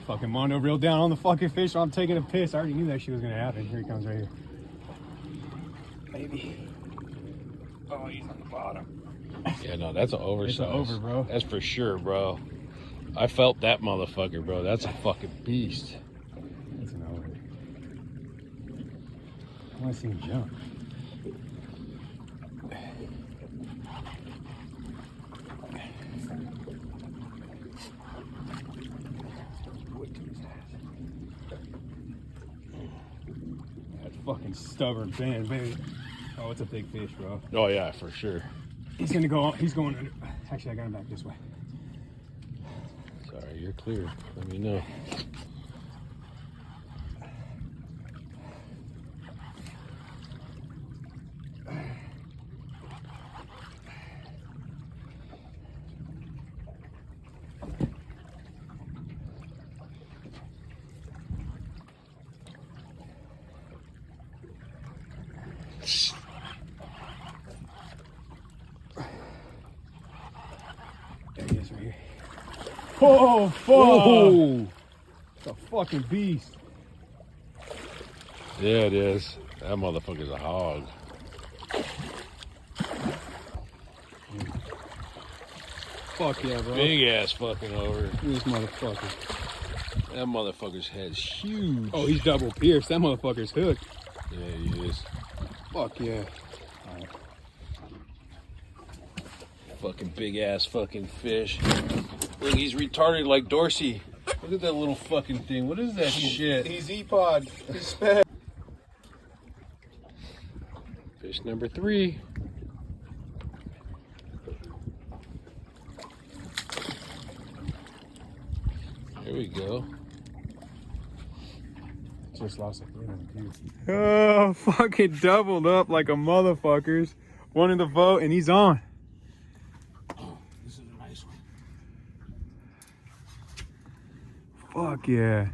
Fucking Mondo reeled down on the fucking fish. So I'm taking a piss. I already knew that shit was gonna happen. Here he comes right here. Baby. Oh, he's on the bottom. Yeah, no, that's an oversize. It's an over, bro. That's for sure, bro. I felt that motherfucker, bro. That's a fucking beast. That's an over. I want to see him jump. That fucking stubborn band, baby. Oh, it's a big fish, bro. Oh yeah, for sure. He's gonna go. He's going under. Actually, I got him back this way. Sorry, you're clear. Let me know. There he is right here. Oh, fuck! Whoa. It's a fucking beast. Yeah, it is. That motherfucker's a hog. Fuck yeah, bro. Big ass fucking over. Look at this motherfucker. That motherfucker's head's huge. Oh, he's double pierced. That motherfucker's hooked. Yeah, he is. Fuck yeah. Right. Fucking big ass fucking fish. Look, he's retarded like Dorsey. Look at that little fucking thing. What is that shit? He's E-Pod. Fish number 3. There we go. Just lost a Oh, fucking doubled up like a motherfuckers. One in the boat and he's on. Oh, this is a nice one. Fuck yeah.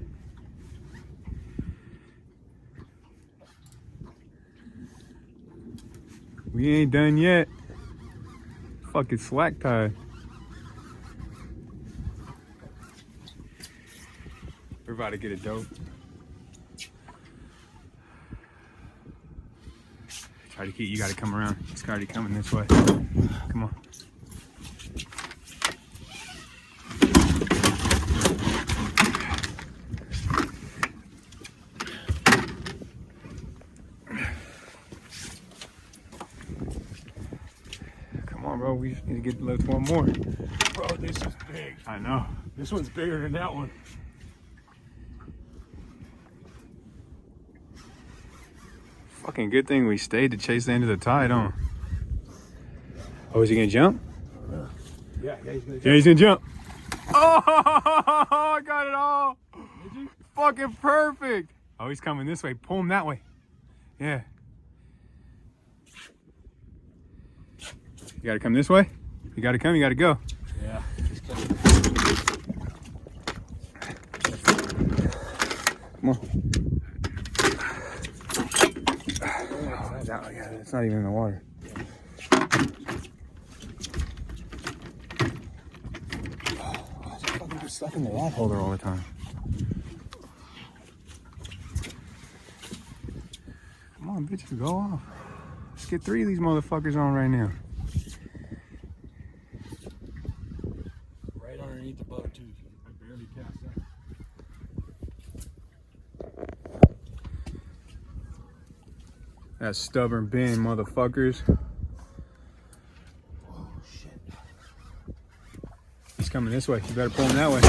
We ain't done yet. Fucking slack tide. We're about to get a dope. Try to keep, you gotta come around. It's already coming this way. Come on. Come on, bro. We just need to get left one more. Bro, this is big. I know. This one's bigger than that one. Fucking good thing we stayed to chase the end of the tide, huh? Oh, is he gonna jump? Yeah, he's gonna jump. Yeah, he's gonna jump. Oh, I got it all. Did you? Fucking perfect. Oh, he's coming this way. Pull him that way. Yeah. You gotta come this way? You gotta come, you gotta go. Yeah. Come on. Oh, yeah, it's not even in the water. Oh, it's fucking just stuck in the rod holder all the time. Come on, bitches, go off. Let's get 3 of these motherfuckers on right now. Right underneath the boat, too. I barely cast that. That stubborn bin, motherfuckers. Oh, shit. He's coming this way. You better pull him that way.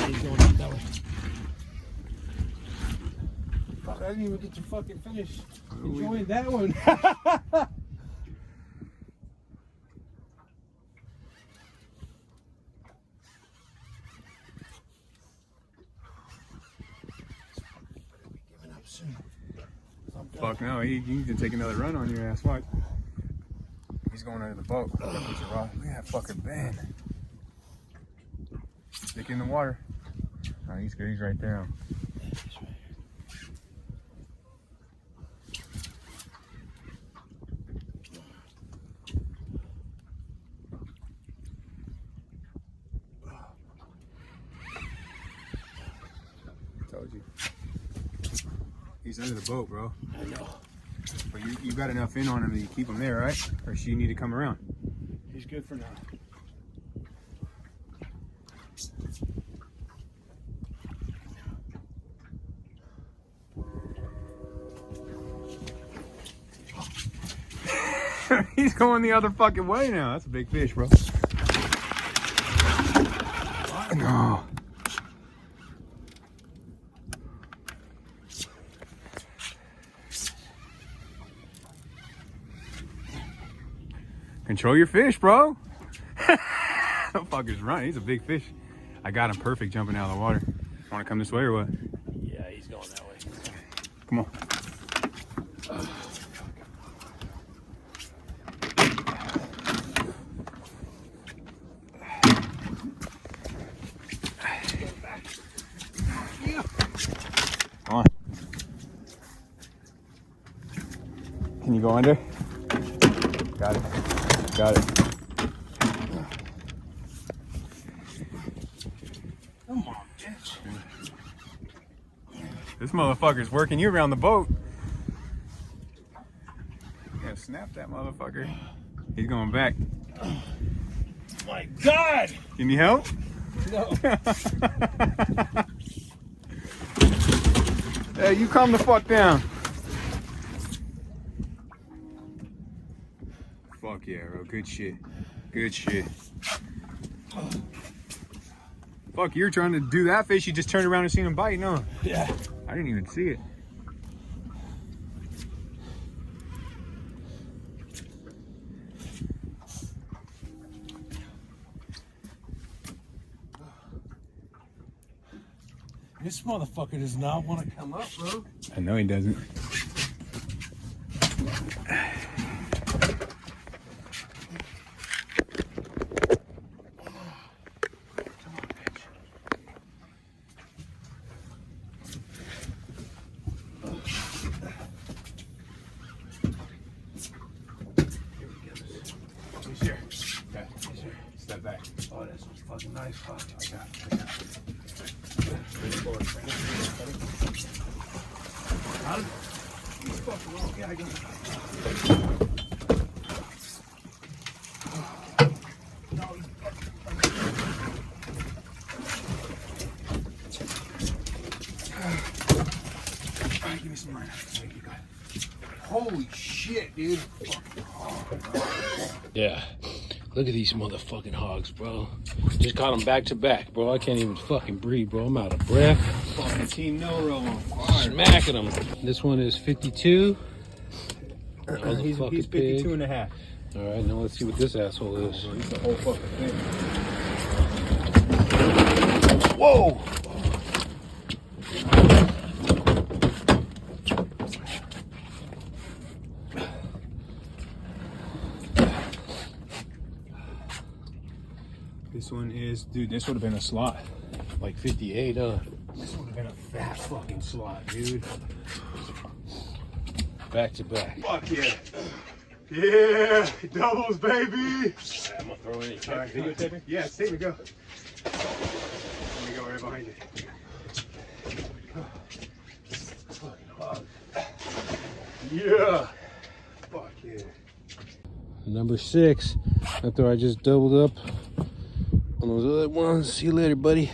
He's going that way. Fuck, I didn't even get to fucking finish enjoying that one. Fuck no, he can take another run on your ass. Watch. He's going under the boat. Look at that fucking band. Stick in the water. Oh, he's good. He's right there. He's under the boat, bro. I know. But you got enough in on him that you keep him there, right? Or does you need to come around? He's good for now. He's going the other fucking way now. That's a big fish, bro. No. Control your fish, bro. That fucker's running. He's a big fish. I got him perfect jumping out of the water. Want to come this way or what? Yeah, he's going that way. Come on. Come on. Can you go under? Got it. Got it. Come on, bitch. This motherfucker's working you around the boat. Yeah, snap that motherfucker. He's going back. My God! Can you help? No. Hey, you calm the fuck down. Fuck yeah, bro. Good shit. Good shit. Fuck, you're trying to do that fish. You just turned around and seen him bite, no? Yeah. I didn't even see it. This motherfucker does not want to come up, bro. I know he doesn't. He's here. Yeah, he's here. Step back. Oh, that's some fucking nice fuck. I got it. Yeah, I got it. Alright, give me some line. Holy shit, dude. Yeah. Look at these motherfucking hogs, bro. Just caught them back to back, bro. I can't even fucking breathe, bro. I'm out of breath. Fucking Team No Roll on fire. Smacking them. This one is 52. He's 52 and a half. All right, now let's see what this asshole is. He's the whole fucking thing. Whoa! This one is, dude, this would have been a slot. Like 58, This would have been a fat fucking slot, dude. Back to back. Fuck yeah. Yeah, doubles, baby. I'm gonna throw in All right, videotaping? Yeah, it's tape me, go. Let me go right behind you. Yeah. Fuck yeah. Number 6. After I just doubled up on those other ones. See you later, buddy.